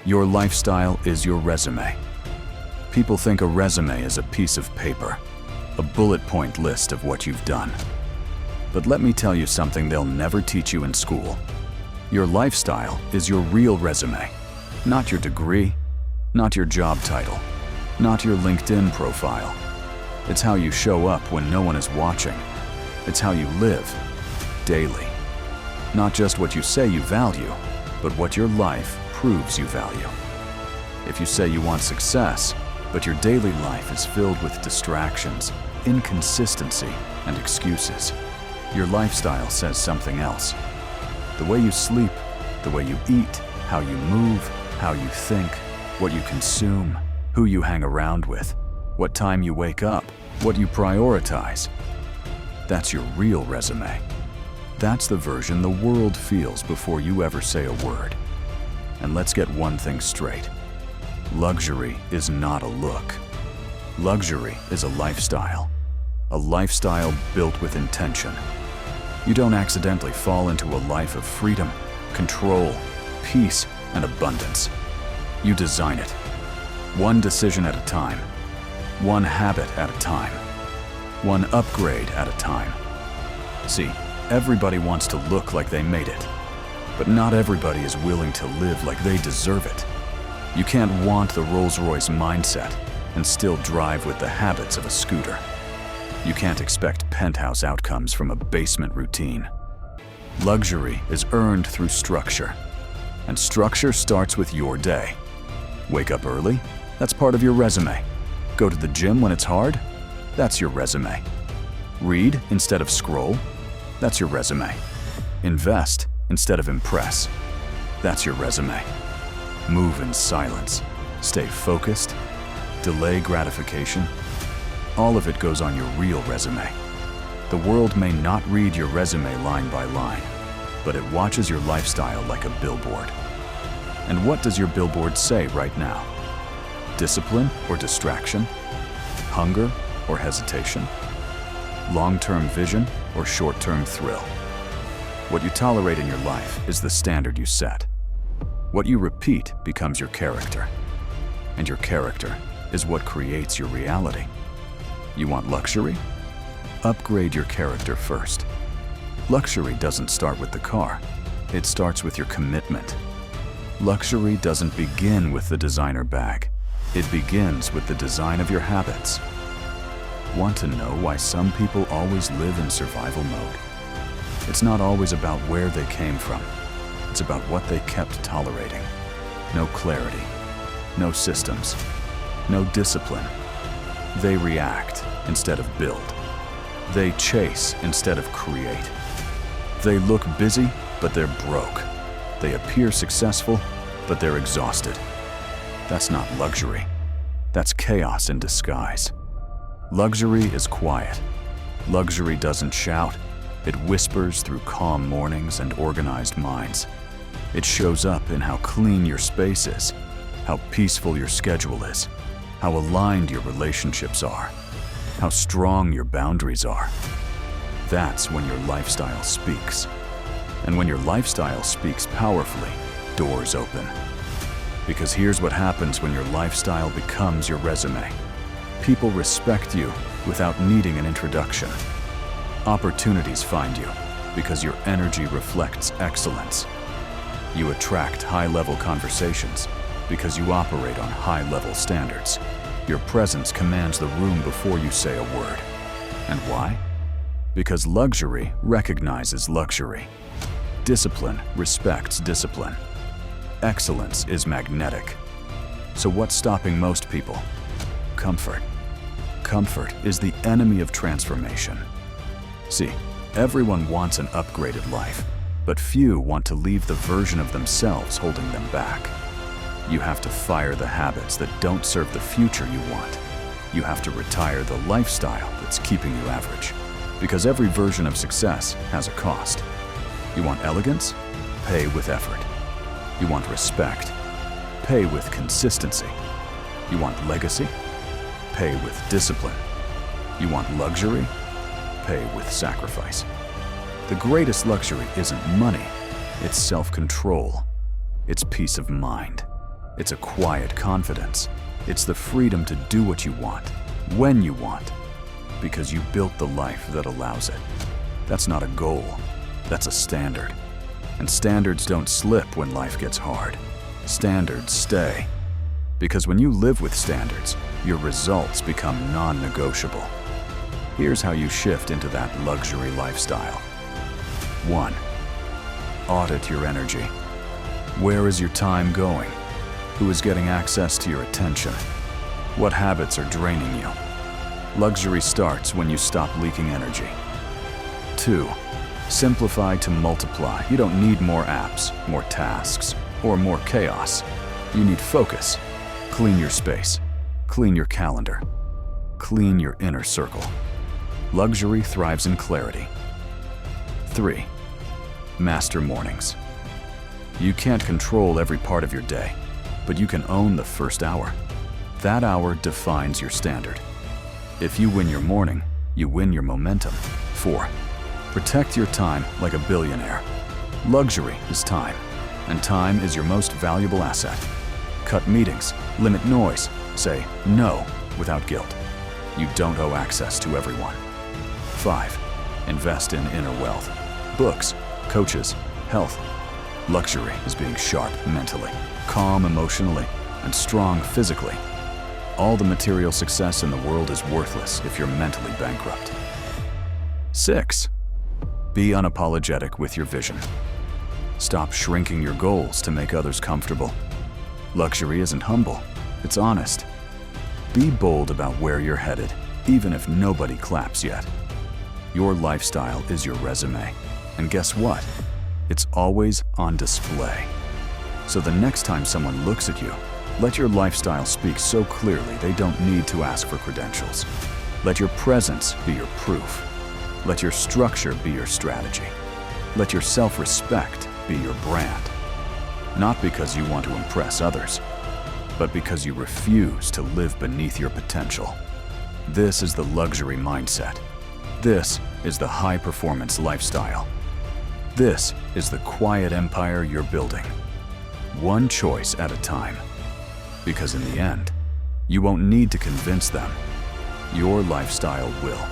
Your lifestyle is your resume. People think a resume is a piece of paper, a bullet point list of what you've done. But let me tell you something they'll never teach you in school. Your lifestyle is your real resume, not your degree, not your job title, not your LinkedIn profile. It's how you show up when no one is watching. It's how you live, daily. Not just what you say you value, but what your life proves you value. If you say you want success, but your daily life is filled with distractions, inconsistency, and excuses, your lifestyle says something else. The way you sleep, the way you eat, how you move, how you think, what you consume, who you hang around with, what time you wake up, what you prioritize. That's your real resume. That's the version the world feels before you ever say a word. And let's get one thing straight. Luxury is not a look. Luxury is a lifestyle built with intention. You don't accidentally fall into a life of freedom, control, peace, and abundance. You design it, one decision at a time, one habit at a time, one upgrade at a time. See, everybody wants to look like they made it, but not everybody is willing to live like they deserve it. You can't want the Rolls-Royce mindset and still drive with the habits of a scooter. You can't expect penthouse outcomes from a basement routine. Luxury is earned through structure, and structure starts with your day. Wake up early? That's part of your resume. Go to the gym when it's hard? That's your resume. Read instead of scroll? That's your resume. Invest instead of impress. That's your resume. Move in silence. Stay focused. Delay gratification. All of it goes on your real resume. The world may not read your resume line by line, but it watches your lifestyle like a billboard. And what does your billboard say right now? Discipline or distraction? Hunger or hesitation? Long-term vision or short-term thrill? What you tolerate in your life is the standard you set. What you repeat becomes your character, and your character is what creates your reality. You want luxury? Upgrade your character first. Luxury doesn't start with the car. It starts with your commitment. Luxury doesn't begin with the designer bag. It begins with the design of your habits. Want to know why some people always live in survival mode? It's not always about where they came from. It's about what they kept tolerating. No clarity, no systems, no discipline. They react instead of build. They chase instead of create. They look busy, but they're broke. They appear successful, but they're exhausted. That's not luxury. That's chaos in disguise. Luxury is quiet. Luxury doesn't shout. It whispers through calm mornings and organized minds. It shows up in how clean your space is, how peaceful your schedule is, how aligned your relationships are, how strong your boundaries are. That's when your lifestyle speaks. And when your lifestyle speaks powerfully, doors open. Because here's what happens when your lifestyle becomes your resume. People respect you without needing an introduction. Opportunities find you because your energy reflects excellence. You attract high-level conversations because you operate on high-level standards. Your presence commands the room before you say a word. And why? Because luxury recognizes luxury. Discipline respects discipline. Excellence is magnetic. So what's stopping most people? Comfort. Comfort is the enemy of transformation. See, everyone wants an upgraded life, but few want to leave the version of themselves holding them back. You have to fire the habits that don't serve the future you want. You have to retire the lifestyle that's keeping you average. Because every version of success has a cost. You want elegance? Pay with effort. You want respect? Pay with consistency. You want legacy? Pay with discipline. You want luxury? Pay with sacrifice. The greatest luxury isn't money, it's self-control. It's peace of mind. It's a quiet confidence. It's the freedom to do what you want, when you want, because you built the life that allows it. That's not a goal, that's a standard. And standards don't slip when life gets hard. Standards stay. Because when you live with standards, your results become non-negotiable. Here's how you shift into that luxury lifestyle. 1. Audit your energy. Where is your time going? Who is getting access to your attention? What habits are draining you? Luxury starts when you stop leaking energy. 2. Simplify to multiply. You don't need more apps, more tasks, or more chaos. You need focus. Clean your space. Clean your calendar. Clean your inner circle. Luxury thrives in clarity. 3. Master mornings. You can't control every part of your day, but you can own the first hour. That hour defines your standard. If you win your morning, you win your momentum. 4. Protect your time like a billionaire. Luxury is time, and time is your most valuable asset. Cut meetings, limit noise, say no without guilt. You don't owe access to everyone. 5. Invest in inner wealth. Books, coaches, health. Luxury is being sharp mentally, calm emotionally, and strong physically. All the material success in the world is worthless if you're mentally bankrupt. 6. Be unapologetic with your vision. Stop shrinking your goals to make others comfortable. Luxury isn't humble, it's honest. Be bold about where you're headed, even if nobody claps yet. Your lifestyle is your resume, and guess what? It's always on display. So the next time someone looks at you, let your lifestyle speak so clearly they don't need to ask for credentials. Let your presence be your proof. Let your structure be your strategy. Let your self-respect be your brand. Not because you want to impress others, but because you refuse to live beneath your potential. This is the luxury mindset. This is the high-performance lifestyle. This is the quiet empire you're building. One choice at a time. Because in the end, you won't need to convince them. Your lifestyle will.